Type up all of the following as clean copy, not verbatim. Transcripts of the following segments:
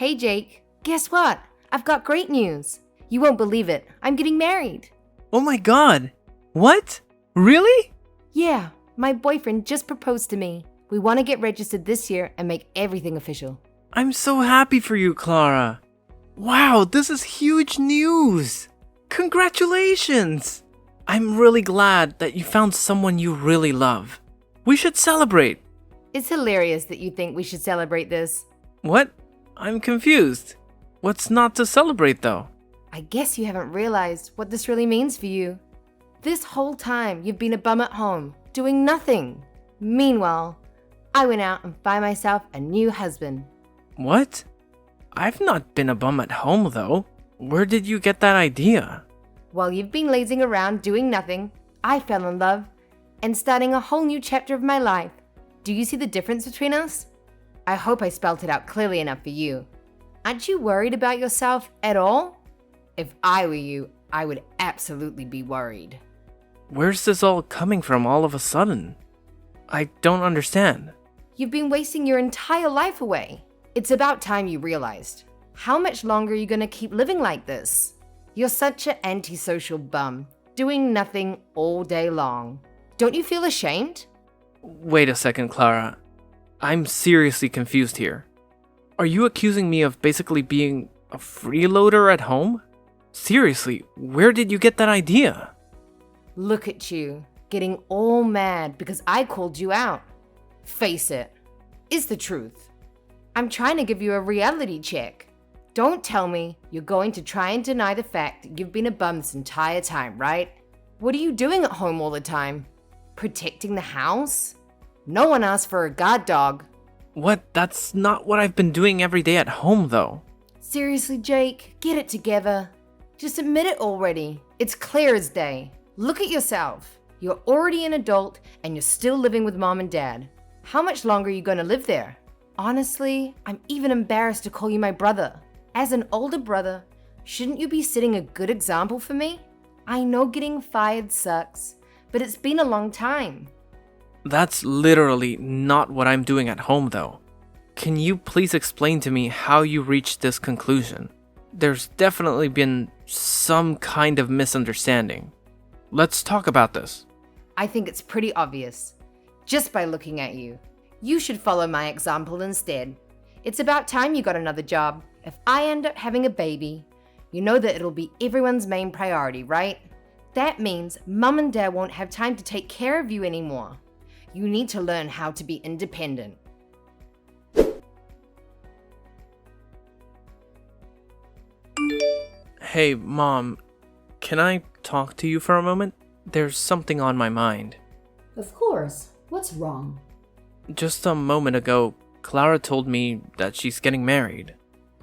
Hey Jake, guess what? I've got great news. You won't believe it. I'm getting married. Oh my god! What? Really? Yeah, my boyfriend just proposed to me. We want to get registered this year and make everything official. I'm so happy for you, Clara. Wow, this is huge news! Congratulations! I'm really glad that you found someone you really love. We should celebrate. It's hilarious that you think we should celebrate this. What? I'm confused. What's not to celebrate though? I guess you haven't realized what this really means for you. This whole time you've been a bum at home, doing nothing. Meanwhile, I went out and found myself a new husband. What? I've not been a bum at home though. Where did you get that idea? While you've been lazing around doing nothing, I fell in love and starting a whole new chapter of my life. Do you see the difference between us? I hope I spelled it out clearly enough for you. Aren't you worried about yourself at all? If I were you, I would absolutely be worried. Where's this all coming from all of a sudden? I don't understand. You've been wasting your entire life away. It's about time you realized. How much longer are you gonna keep living like this? You're such an antisocial bum, doing nothing all day long. Don't you feel ashamed? Wait a second, Clara. I'm seriously confused here. Are you accusing me of basically being a freeloader at home? Seriously, where did you get that idea? Look at you, getting all mad because I called you out. Face it, it's the truth. I'm trying to give you a reality check. Don't tell me you're going to try and deny the fact that you've been a bum this entire time, right? What are you doing at home all the time? Protecting the house? No one asked for a guard dog. What? That's not what I've been doing every day at home, though. Seriously, Jake, get it together. Just admit it already. It's clear as day. Look at yourself. You're already an adult and you're still living with mom and dad. How much longer are you going to live there? Honestly, I'm even embarrassed to call you my brother. As an older brother, shouldn't you be setting a good example for me? I know getting fired sucks, but it's been a long time. That's literally not what I'm doing at home, though. Can you please explain to me how you reached this conclusion? There's definitely been some kind of misunderstanding. Let's talk about this. I think it's pretty obvious. Just by looking at you. You should follow my example instead. It's about time you got another job. If I end up having a baby, you know that it'll be everyone's main priority, right? That means mum and dad won't have time to take care of you anymore. You need to learn how to be independent. Hey, Mom, can I talk to you for a moment? There's something on my mind. Of course. What's wrong? Just a moment ago, Clara told me that she's getting married.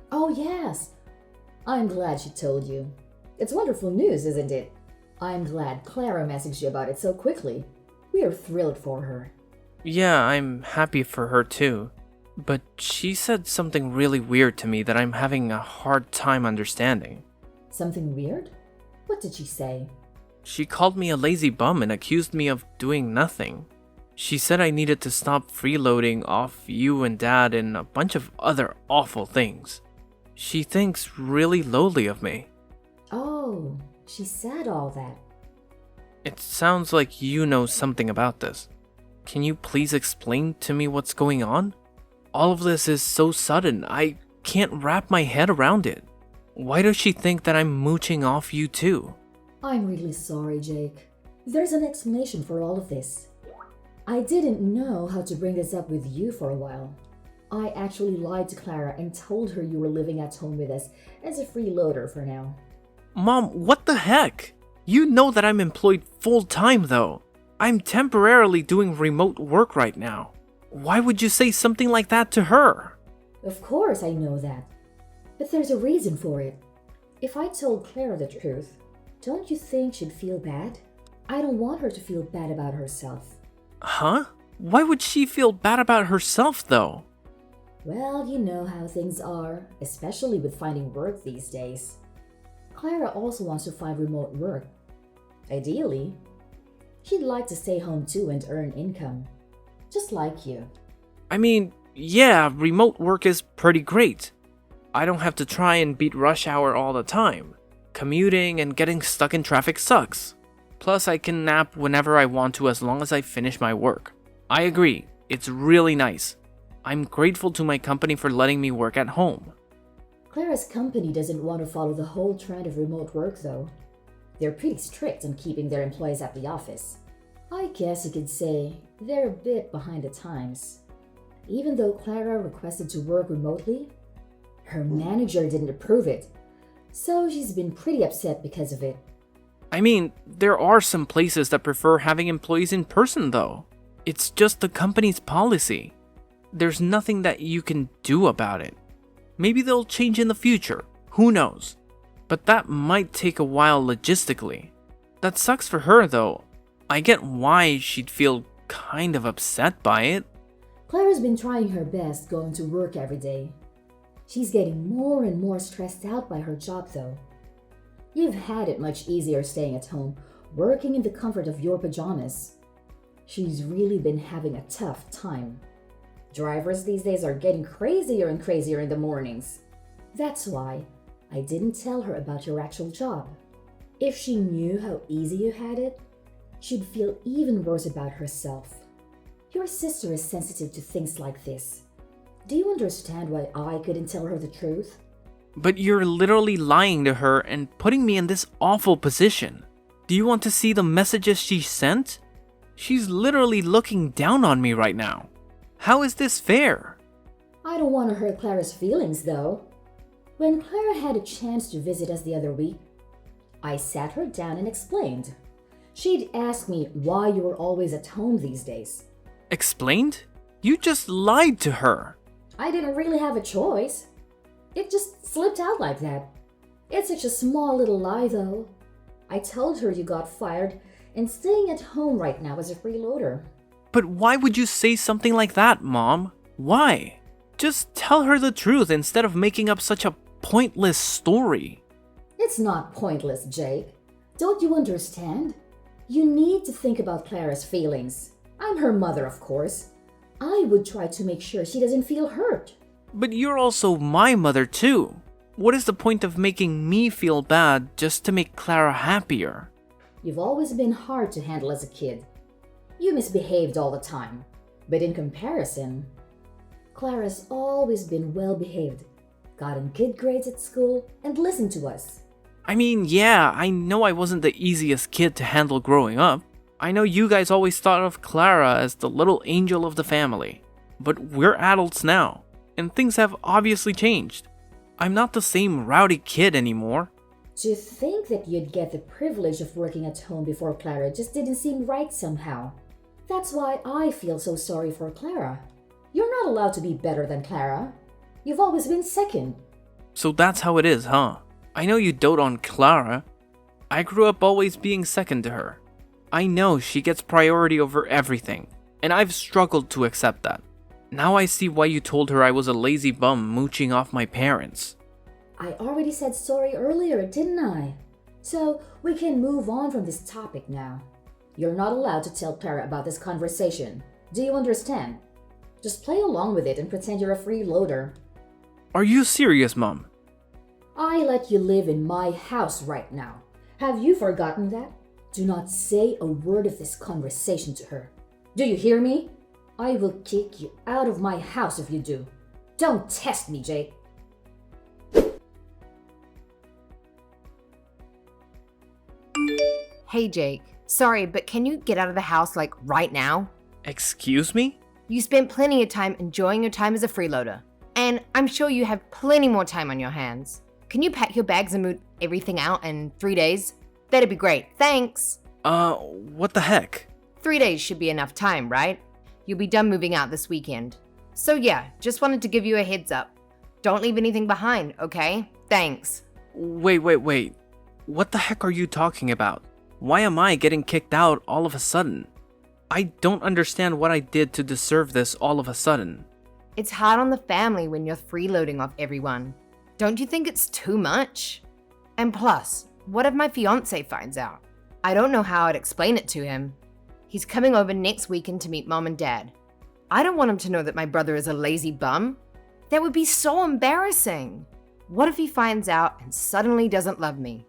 Oh, yes. I'm glad she told you. It's wonderful news, isn't it? I'm glad Clara messaged you about it so quickly. We are thrilled for her. Yeah, I'm happy for her too. But she said something really weird to me that I'm having a hard time understanding. Something weird? What did she say? She called me a lazy bum and accused me of doing nothing. She said I needed to stop freeloading off you and Dad and a bunch of other awful things. She thinks really lowly of me. Oh, she said all that. It sounds like you know something about this. Can you please explain to me what's going on? All of this is so sudden, I can't wrap my head around it. Why does she think that I'm mooching off you too? I'm really sorry, Jake. There's an explanation for all of this. I didn't know how to bring this up with you for a while. I actually lied to Clara and told her you were living at home with us as a freeloader for now. Mom, what the heck? You know that I'm employed full-time though. I'm temporarily doing remote work right now. Why would you say something like that to her? Of course I know that. But there's a reason for it. If I told Clara the truth, don't you think she'd feel bad? I don't want her to feel bad about herself. Huh? Why would she feel bad about herself though? Well, you know how things are, especially with finding work these days. Clara also wants to find remote work. Ideally, she'd like to stay home too and earn income. Just like you. I mean, yeah, remote work is pretty great. I don't have to try and beat rush hour all the time. Commuting and getting stuck in traffic sucks. Plus, I can nap whenever I want to as long as I finish my work. I agree, it's really nice. I'm grateful to my company for letting me work at home. Clara's company doesn't want to follow the whole trend of remote work, though. They're pretty strict on keeping their employees at the office. I guess you could say they're a bit behind the times. Even though Clara requested to work remotely, her manager didn't approve it, so she's been pretty upset because of it. I mean, there are some places that prefer having employees in person though. It's just the company's policy. There's nothing that you can do about it. Maybe they'll change in the future, who knows? But that might take a while logistically. That sucks for her though. I get why she'd feel kind of upset by it. Clara's been trying her best going to work every day. She's getting more and more stressed out by her job though. You've had it much easier staying at home, working in the comfort of your pajamas. She's really been having a tough time. Drivers these days are getting crazier and crazier in the mornings. That's why I didn't tell her about your actual job. If she knew how easy you had it, she'd feel even worse about herself. Your sister is sensitive to things like this. Do you understand why I couldn't tell her the truth? But you're literally lying to her and putting me in this awful position. Do you want to see the messages she sent? She's literally looking down on me right now. How is this fair? I don't want to hurt Clara's feelings, though. When Clara had a chance to visit us the other week, I sat her down and explained. She'd asked me why you were always at home these days. Explained? You just lied to her. I didn't really have a choice. It just slipped out like that. It's such a small little lie, though. I told her you got fired and staying at home right now as a freeloader. But why would you say something like that, Mom? Why? Just tell her the truth instead of making up such a pointless story. It's not pointless, Jake. Don't you understand? You need to think about Clara's feelings. I'm her mother, of course. I would try to make sure she doesn't feel hurt. But you're also my mother too. What is the point of making me feel bad just to make Clara happier? You've always been hard to handle as a kid. You misbehaved all the time. But in comparison, Clara's always been well behaved, gotten good grades at school, and listened to us. I mean, yeah, I know I wasn't the easiest kid to handle growing up. I know you guys always thought of Clara as the little angel of the family. But we're adults now, and things have obviously changed. I'm not the same rowdy kid anymore. To think that you'd get the privilege of working at home before Clara just didn't seem right somehow. That's why I feel so sorry for Clara. You're not allowed to be better than Clara. You've always been second. So that's how it is, huh? I know you dote on Clara. I grew up always being second to her. I know she gets priority over everything, and I've struggled to accept that. Now I see why you told her I was a lazy bum mooching off my parents. I already said sorry earlier, didn't I? So we can move on from this topic now. You're not allowed to tell Clara about this conversation. Do you understand? Just play along with it and pretend you're a freeloader. Are you serious, Mom? I let you live in my house right now. Have you forgotten that? Do not say a word of this conversation to her. Do you hear me? I will kick you out of my house if you do. Don't test me, Jake. Hey, Jake. Sorry, but can you get out of the house, like, right now? Excuse me? You spent plenty of time enjoying your time as a freeloader. And I'm sure you have plenty more time on your hands. Can you pack your bags and move everything out in 3 days? That'd be great. Thanks. What the heck? 3 days should be enough time, right? You'll be done moving out this weekend. So yeah, just wanted to give you a heads up. Don't leave anything behind, okay? Thanks. Wait. What the heck are you talking about? Why am I getting kicked out all of a sudden? I don't understand what I did to deserve this all of a sudden. It's hard on the family when you're freeloading off everyone. Don't you think it's too much? And plus, what if my fiancé finds out? I don't know how I'd explain it to him. He's coming over next weekend to meet Mom and Dad. I don't want him to know that my brother is a lazy bum. That would be so embarrassing. What if he finds out and suddenly doesn't love me?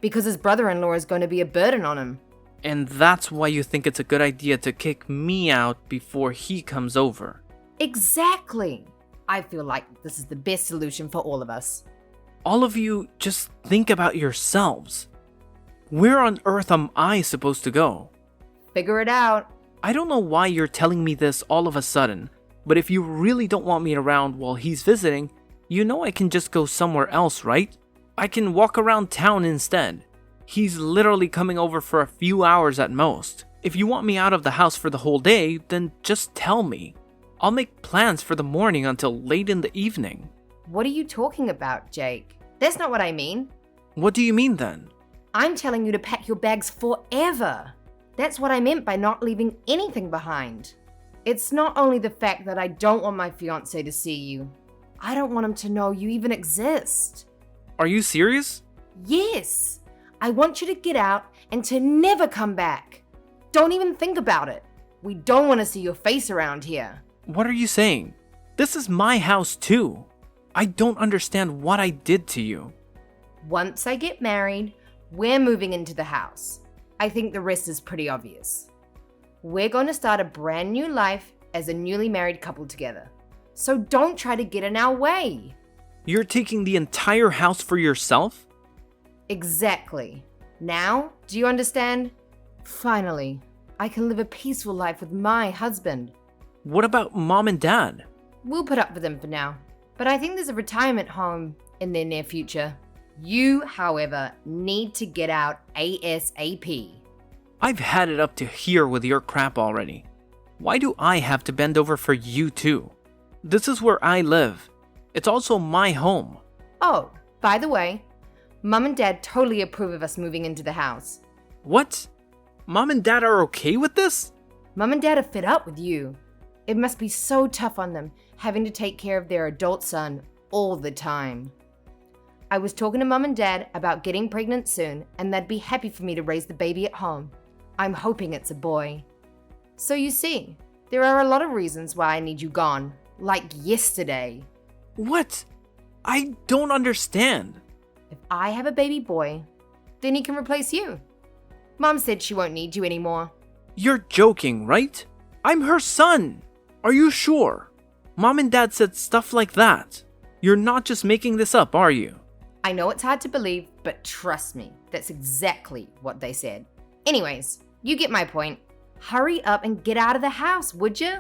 Because his brother-in-law is going to be a burden on him. And that's why you think it's a good idea to kick me out before he comes over. Exactly. I feel like this is the best solution for all of us. All of you just think about yourselves. Where on earth am I supposed to go? Figure it out. I don't know why you're telling me this all of a sudden, but if you really don't want me around while he's visiting, you know I can just go somewhere else, right? I can walk around town instead. He's literally coming over for a few hours at most. If you want me out of the house for the whole day, then just tell me. I'll make plans for the morning until late in the evening. What are you talking about, Jake? That's not what I mean. What do you mean then? I'm telling you to pack your bags forever. That's what I meant by not leaving anything behind. It's not only the fact that I don't want my fiancé to see you. I don't want him to know you even exist. Are you serious? Yes. I want you to get out and to never come back. Don't even think about it. We don't want to see your face around here. What are you saying? This is my house too. I don't understand what I did to you. Once I get married, we're moving into the house. I think the rest is pretty obvious. We're going to start a brand new life as a newly married couple together. So don't try to get in our way. You're taking the entire house for yourself? Exactly. Now, do you understand? Finally, I can live a peaceful life with my husband. What about mom and dad? We'll put up with them for now, but I think there's a retirement home in their near future. You, however, need to get out ASAP. I've had it up to here with your crap already. Why do I have to bend over for you too? This is where I live. It's also my home. Oh, by the way, Mum and Dad totally approve of us moving into the house. What? Mom and dad are okay with this? Mum and Dad are fed up with you. It must be so tough on them having to take care of their adult son all the time. I was talking to Mum and Dad about getting pregnant soon, and they'd be happy for me to raise the baby at home. I'm hoping it's a boy. So you see, there are a lot of reasons why I need you gone, like yesterday. What? I don't understand. If I have a baby boy, then he can replace you. Mom said she won't need you anymore. You're joking, right? I'm her son. Are you sure? Mom and dad said stuff like that. You're not just making this up, are you? I know it's hard to believe, but trust me, that's exactly what they said. Anyways, you get my point. Hurry up and get out of the house, would you?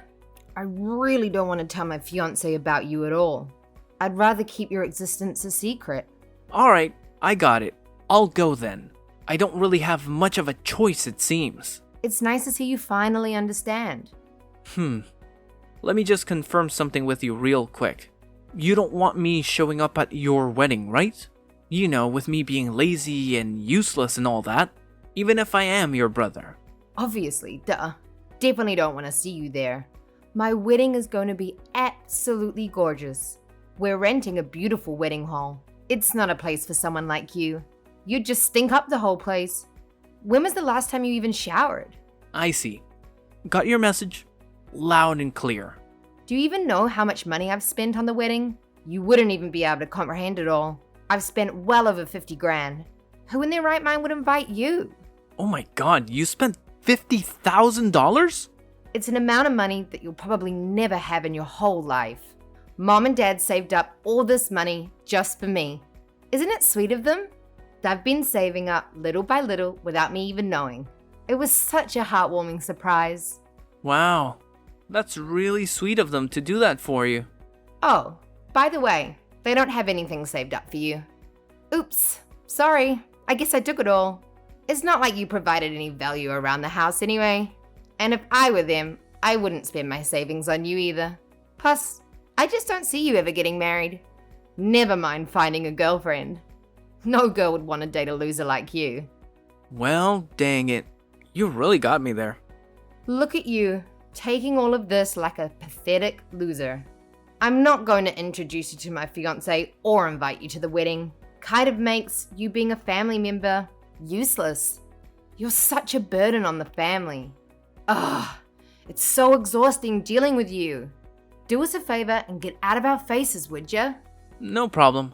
I really don't want to tell my fiancé about you at all. I'd rather keep your existence a secret. Alright, I got it. I'll go then. I don't really have much of a choice, it seems. It's nice to see you finally understand. Let me just confirm something with you real quick. You don't want me showing up at your wedding, right? You know, with me being lazy and useless and all that. Even if I am your brother. Obviously, duh. Definitely don't want to see you there. My wedding is going to be absolutely gorgeous. We're renting a beautiful wedding hall. It's not a place for someone like you. You'd just stink up the whole place. When was the last time you even showered? I see. Got your message. Loud and clear. Do you even know how much money I've spent on the wedding? You wouldn't even be able to comprehend it all. I've spent well over 50 grand. Who in their right mind would invite you? Oh my god, you spent $50,000? It's an amount of money that you'll probably never have in your whole life. Mom and Dad saved up all this money just for me. Isn't it sweet of them? They've been saving up little by little without me even knowing. It was such a heartwarming surprise. Wow, that's really sweet of them to do that for you. Oh, by the way, they don't have anything saved up for you. Oops, sorry, I guess I took it all. It's not like you provided any value around the house anyway. And if I were them, I wouldn't spend my savings on you either. Plus, I just don't see you ever getting married. Never mind finding a girlfriend. No girl would want to date a loser like you. Well, dang it. You really got me there. Look at you, taking all of this like a pathetic loser. I'm not going to introduce you to my fiancé or invite you to the wedding. Kind of makes you being a family member useless. You're such a burden on the family. Ugh, it's so exhausting dealing with you. Do us a favor and get out of our faces, would ya? No problem.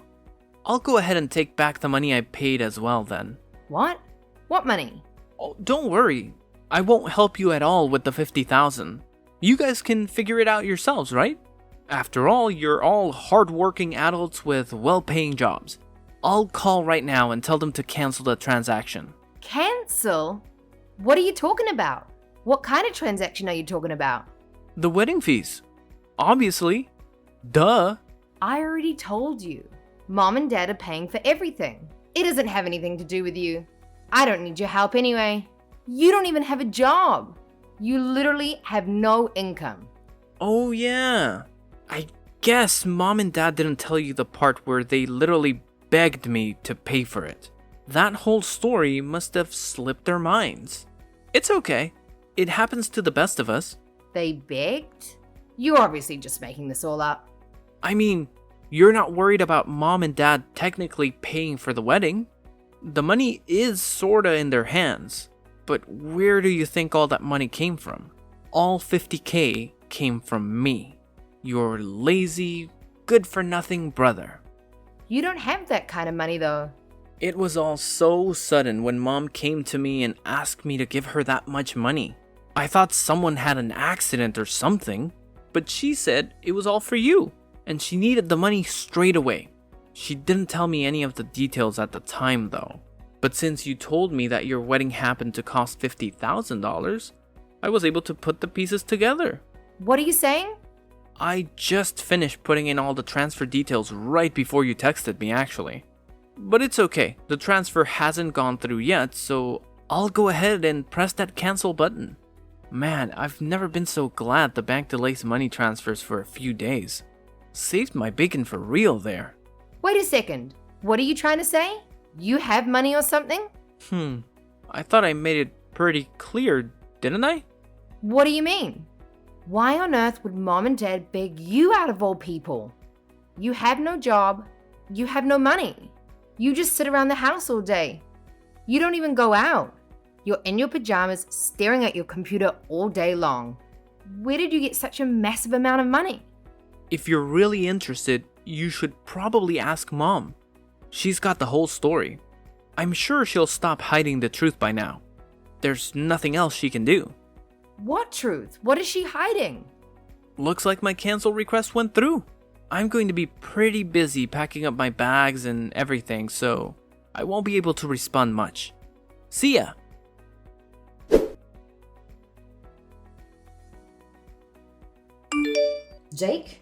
I'll go ahead and take back the money I paid as well then. What? What money? Oh, don't worry. I won't help you at all with the 50,000. You guys can figure it out yourselves, right? After all, you're all hardworking adults with well-paying jobs. I'll call right now and tell them to cancel the transaction. Cancel? What are you talking about? What kind of transaction are you talking about? The wedding fees. Obviously. Duh. I already told you. Mom and Dad are paying for everything. It doesn't have anything to do with you. I don't need your help anyway. You don't even have a job. You literally have no income. Oh yeah. I guess Mom and Dad didn't tell you the part where they literally begged me to pay for it. That whole story must have slipped their minds. It's okay. It happens to the best of us. They begged? You're obviously just making this all up. I mean, you're not worried about Mom and Dad technically paying for the wedding. The money is sorta in their hands. But where do you think all that money came from? All 50K came from me. Your lazy, good-for-nothing brother. You don't have that kind of money though. It was all so sudden when Mom came to me and asked me to give her that much money. I thought someone had an accident or something, but she said it was all for you, and she needed the money straight away. She didn't tell me any of the details at the time though. But since you told me that your wedding happened to cost $50,000, I was able to put the pieces together. What are you saying? I just finished putting in all the transfer details right before you texted me actually. But it's okay, the transfer hasn't gone through yet, so I'll go ahead and press that cancel button. Man, I've never been so glad the bank delays money transfers for a few days. Saved my bacon for real there. Wait a second. What are you trying to say? You have money or something? I thought I made it pretty clear, didn't I? What do you mean? Why on earth would Mom and Dad beg you out of all people? You have no job. You have no money. You just sit around the house all day. You don't even go out. You're in your pajamas staring at your computer all day long. Where did you get such a massive amount of money? If you're really interested, you should probably ask Mom. She's got the whole story. I'm sure she'll stop hiding the truth by now. There's nothing else she can do. What truth? What is she hiding? Looks like my cancel request went through. I'm going to be pretty busy packing up my bags and everything, so I won't be able to respond much. See ya! Jake,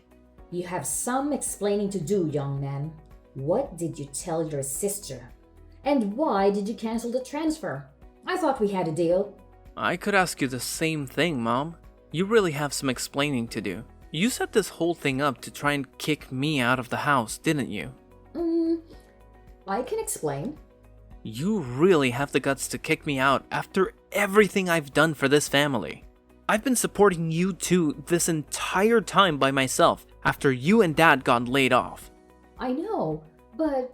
you have some explaining to do, young man. What did you tell your sister? And why did you cancel the transfer? I thought we had a deal. I could ask you the same thing, Mom. You really have some explaining to do. You set this whole thing up to try and kick me out of the house, didn't you? I can explain. You really have the guts to kick me out after everything I've done for this family. I've been supporting you two this entire time by myself after you and Dad got laid off. I know, but...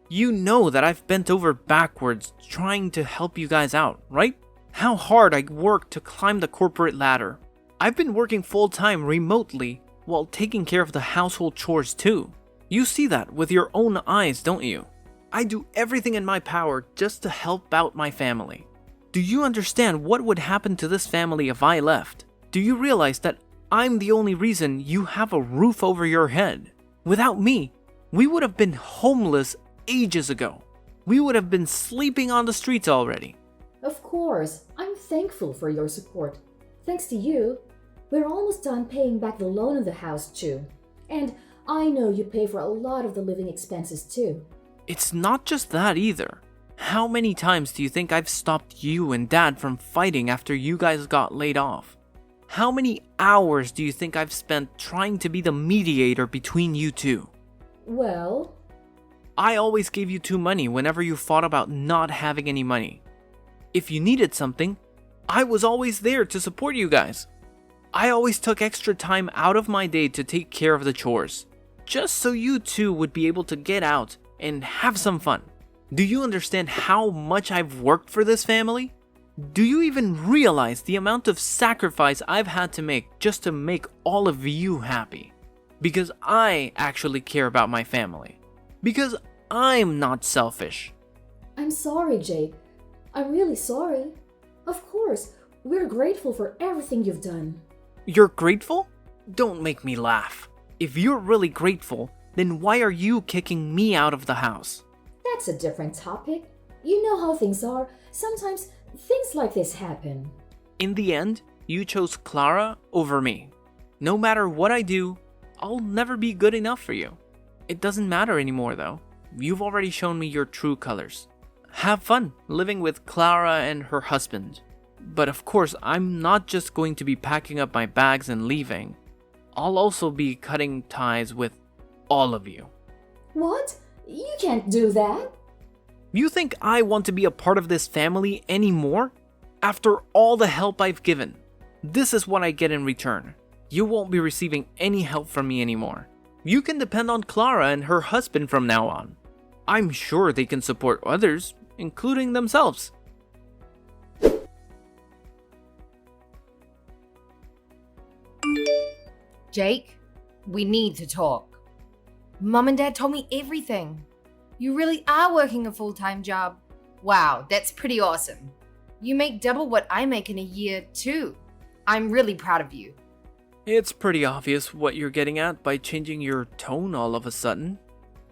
You know that I've bent over backwards trying to help you guys out, right? How hard I worked to climb the corporate ladder. I've been working full-time remotely while taking care of the household chores too. You see that with your own eyes, don't you? I do everything in my power just to help out my family. Do you understand what would happen to this family if I left? Do you realize that I'm the only reason you have a roof over your head? Without me, we would have been homeless ages ago. We would have been sleeping on the streets already. Of course, I'm thankful for your support. Thanks to you, we're almost done paying back the loan of the house too. And I know you pay for a lot of the living expenses too. It's not just that either. How many times do you think I've stopped you and Dad from fighting after you guys got laid off? How many hours do you think I've spent trying to be the mediator between you two? Well... I always gave you two money whenever you fought about not having any money. If you needed something, I was always there to support you guys. I always took extra time out of my day to take care of the chores, just so you two would be able to get out and have some fun. Do you understand how much I've worked for this family? Do you even realize the amount of sacrifice I've had to make just to make all of you happy? Because I actually care about my family. Because I'm not selfish. I'm sorry, Jake. I'm really sorry. Of course, we're grateful for everything you've done. You're grateful? Don't make me laugh. If you're really grateful, then why are you kicking me out of the house? That's a different topic. You know how things are. Sometimes things like this happen. In the end, you chose Clara over me. No matter what I do, I'll never be good enough for you. It doesn't matter anymore though. You've already shown me your true colors. Have fun living with Clara and her husband. But of course, I'm not just going to be packing up my bags and leaving. I'll also be cutting ties with all of you. What? You can't do that. You think I want to be a part of this family anymore? After all the help I've given, this is what I get in return. You won't be receiving any help from me anymore. You can depend on Clara and her husband from now on. I'm sure they can support others, including themselves. Jake, we need to talk. Mom and Dad told me everything. You really are working a full-time job. Wow, that's pretty awesome. You make double what I make in a year, too. I'm really proud of you. It's pretty obvious what you're getting at by changing your tone all of a sudden.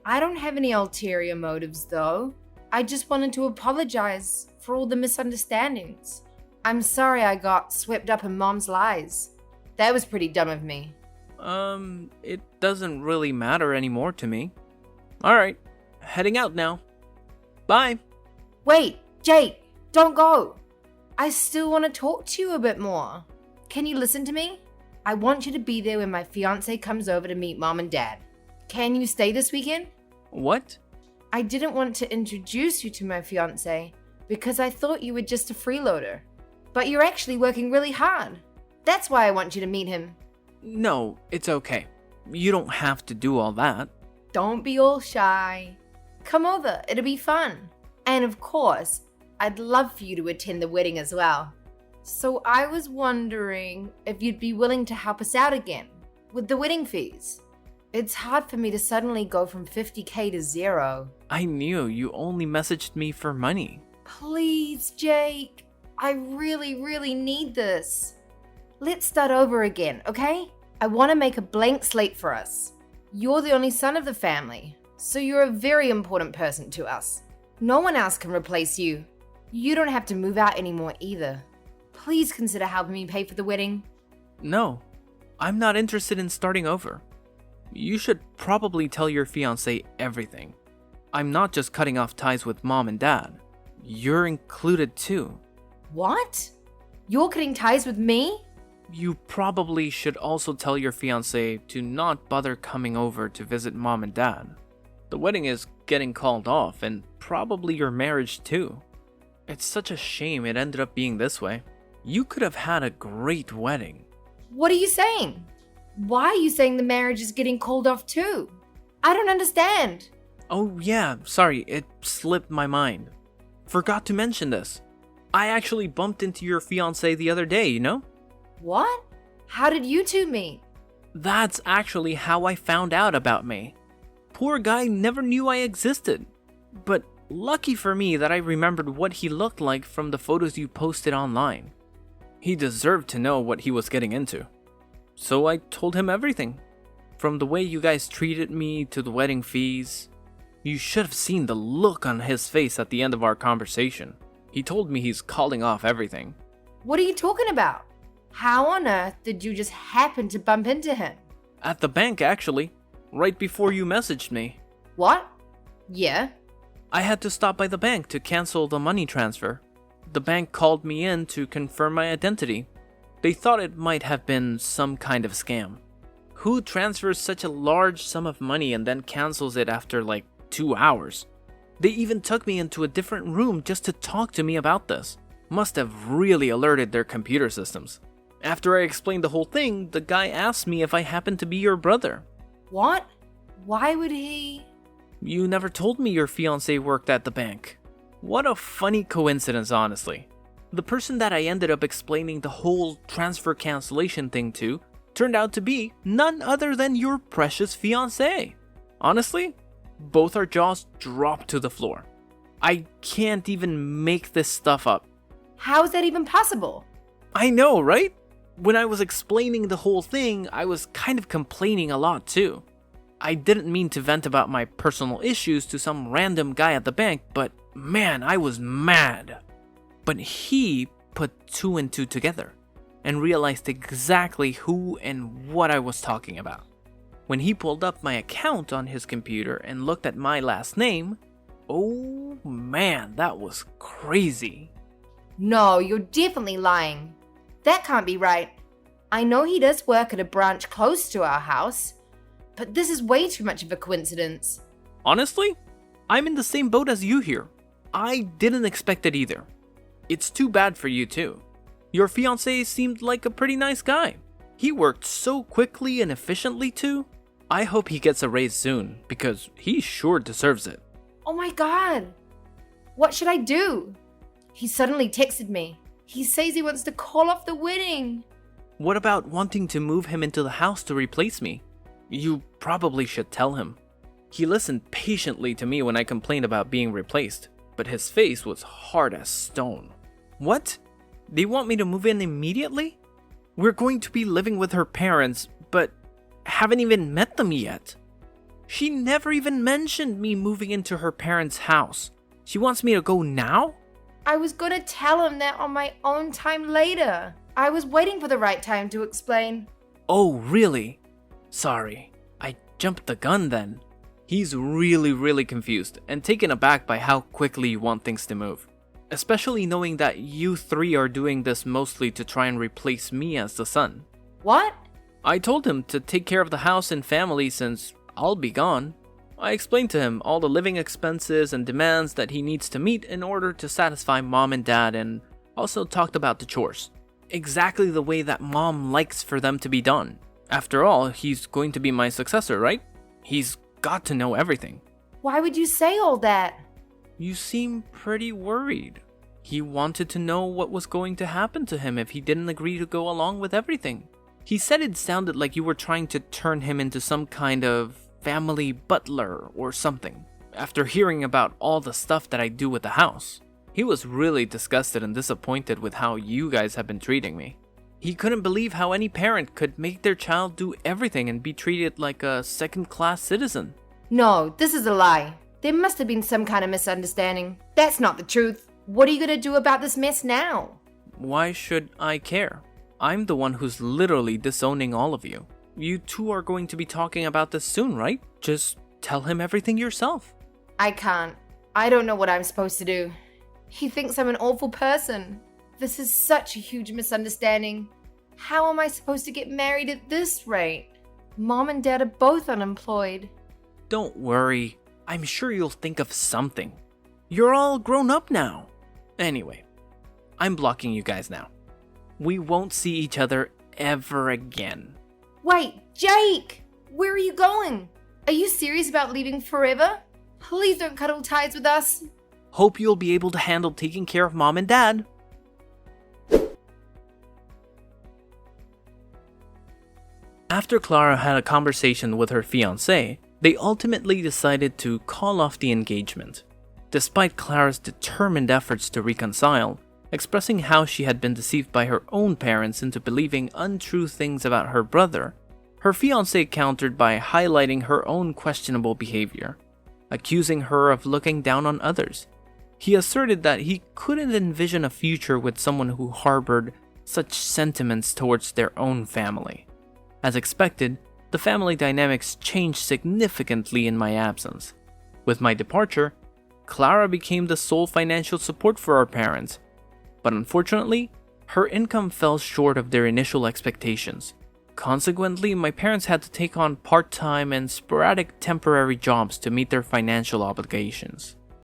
I don't have any ulterior motives, though. I just wanted to apologize for all the misunderstandings. I'm sorry I got swept up in Mom's lies. That was pretty dumb of me. It doesn't really matter anymore to me. Alright, heading out now. Bye. Wait, Jake, don't go. I still want to talk to you a bit more. Can you listen to me? I want you to be there when my fiancé comes over to meet Mom and Dad. Can you stay this weekend? What? I didn't want to introduce you to my fiancé because I thought you were just a freeloader. But you're actually working really hard. That's why I want you to meet him. No, it's okay. You don't have to do all that. Don't be all shy. Come over, it'll be fun. And of course, I'd love for you to attend the wedding as well. So I was wondering if you'd be willing to help us out again with the wedding fees. It's hard for me to suddenly go from 50K to zero. I knew you only messaged me for money. Please, Jake. I really need this. Let's start over again, okay? I want to make a blank slate for us. You're the only son of the family, so you're a very important person to us. No one else can replace you. You don't have to move out anymore either. Please consider helping me pay for the wedding. No, I'm not interested in starting over. You should probably tell your fiancé everything. I'm not just cutting off ties with Mom and Dad. You're included too. What? You're cutting ties with me? You probably should also tell your fiancé to not bother coming over to visit Mom and Dad. The wedding is getting called off, and probably your marriage too. It's such a shame it ended up being this way. You could have had a great wedding. What are you saying? Why are you saying the marriage is getting called off too? I don't understand. Oh yeah, sorry, it slipped my mind. Forgot to mention this. I actually bumped into your fiancé the other day, you know? What? How did you two meet? That's actually how I found out about me. Poor guy never knew I existed. But lucky for me that I remembered what he looked like from the photos you posted online. He deserved to know what he was getting into. So I told him everything. From the way you guys treated me to the wedding fees. You should have seen the look on his face at the end of our conversation. He told me he's calling off everything. What are you talking about? How on earth did you just happen to bump into him? At the bank, actually. Right before you messaged me. What? Yeah? I had to stop by the bank to cancel the money transfer. The bank called me in to confirm my identity. They thought it might have been some kind of scam. Who transfers such a large sum of money and then cancels it after like 2 hours? They even took me into a different room just to talk to me about this. Must have really alerted their computer systems. After I explained the whole thing, the guy asked me if I happened to be your brother. What? Why would he? You never told me your fiancé worked at the bank. What a funny coincidence, honestly. The person that I ended up explaining the whole transfer cancellation thing to turned out to be none other than your precious fiancé. Honestly, Both our jaws dropped to the floor. I can't even make this stuff up. How is that even possible? I know, right? When I was explaining the whole thing, I was kind of complaining a lot too. I didn't mean to vent about my personal issues to some random guy at the bank, but man, I was mad. But he put two and two together and realized exactly who and what I was talking about. When he pulled up my account on his computer and looked at my last name, oh man, that was crazy. No, you're definitely lying. That can't be right. I know he does work at a branch close to our house, but this is way too much of a coincidence. Honestly, I'm in the same boat as you here. I didn't expect it either. It's too bad for you too. Your fiancé seemed like a pretty nice guy. He worked so quickly and efficiently too. I hope he gets a raise soon, because he sure deserves it. Oh my god! What should I do? He suddenly texted me. He says he wants to call off the wedding. What about wanting to move him into the house to replace me? You probably should tell him. He listened patiently to me when I complained about being replaced, but his face was hard as stone. What? They want me to move in immediately? We're going to be living with her parents, but haven't even met them yet. She never even mentioned me moving into her parents' house. She wants me to go now? I was gonna tell him that on my own time later. I was waiting for the right time to explain. Oh, really? Sorry, I jumped the gun then. He's really confused and taken aback by how quickly you want things to move. Especially knowing that you three are doing this mostly to try and replace me as the son. What? I told him to take care of the house and family since I'll be gone. I explained to him all the living expenses and demands that he needs to meet in order to satisfy mom and dad, and also talked about the chores. Exactly the way that mom likes for them to be done. After all, he's going to be my successor, right? He's got to know everything. Why would you say all that? You seem pretty worried. He wanted to know what was going to happen to him if he didn't agree to go along with everything. He said it sounded like you were trying to turn him into some kind of family butler or something, after hearing about all the stuff that I do with the house. He was really disgusted and disappointed with how you guys have been treating me. He couldn't believe how any parent could make their child do everything and be treated like a second-class citizen. No, this is a lie. There must have been some kind of misunderstanding. That's not the truth. What are you gonna do about this mess now? Why should I care? I'm the one who's literally disowning all of you. You two are going to be talking about this soon, right? Just tell him everything yourself. I can't. I don't know what I'm supposed to do. He thinks I'm an awful person. This is such a huge misunderstanding. How am I supposed to get married at this rate? Mom and Dad are both unemployed. Don't worry. I'm sure you'll think of something. You're all grown up now. Anyway, I'm blocking you guys now. We won't see each other ever again. Wait, Jake! Where are you going? Are you serious about leaving forever? Please don't cut all ties with us. Hope you'll be able to handle taking care of mom and dad. After Clara had a conversation with her fiancé, they ultimately decided to call off the engagement. Despite Clara's determined efforts to reconcile, expressing how she had been deceived by her own parents into believing untrue things about her brother, her fiancé countered by highlighting her own questionable behavior, accusing her of looking down on others. He asserted that he couldn't envision a future with someone who harbored such sentiments towards their own family. As expected, the family dynamics changed significantly in my absence. With my departure, Clara became the sole financial support for our parents, but unfortunately, her income fell short of their initial expectations. Consequently, my parents had to take on part-time and sporadic temporary jobs to meet their financial obligations.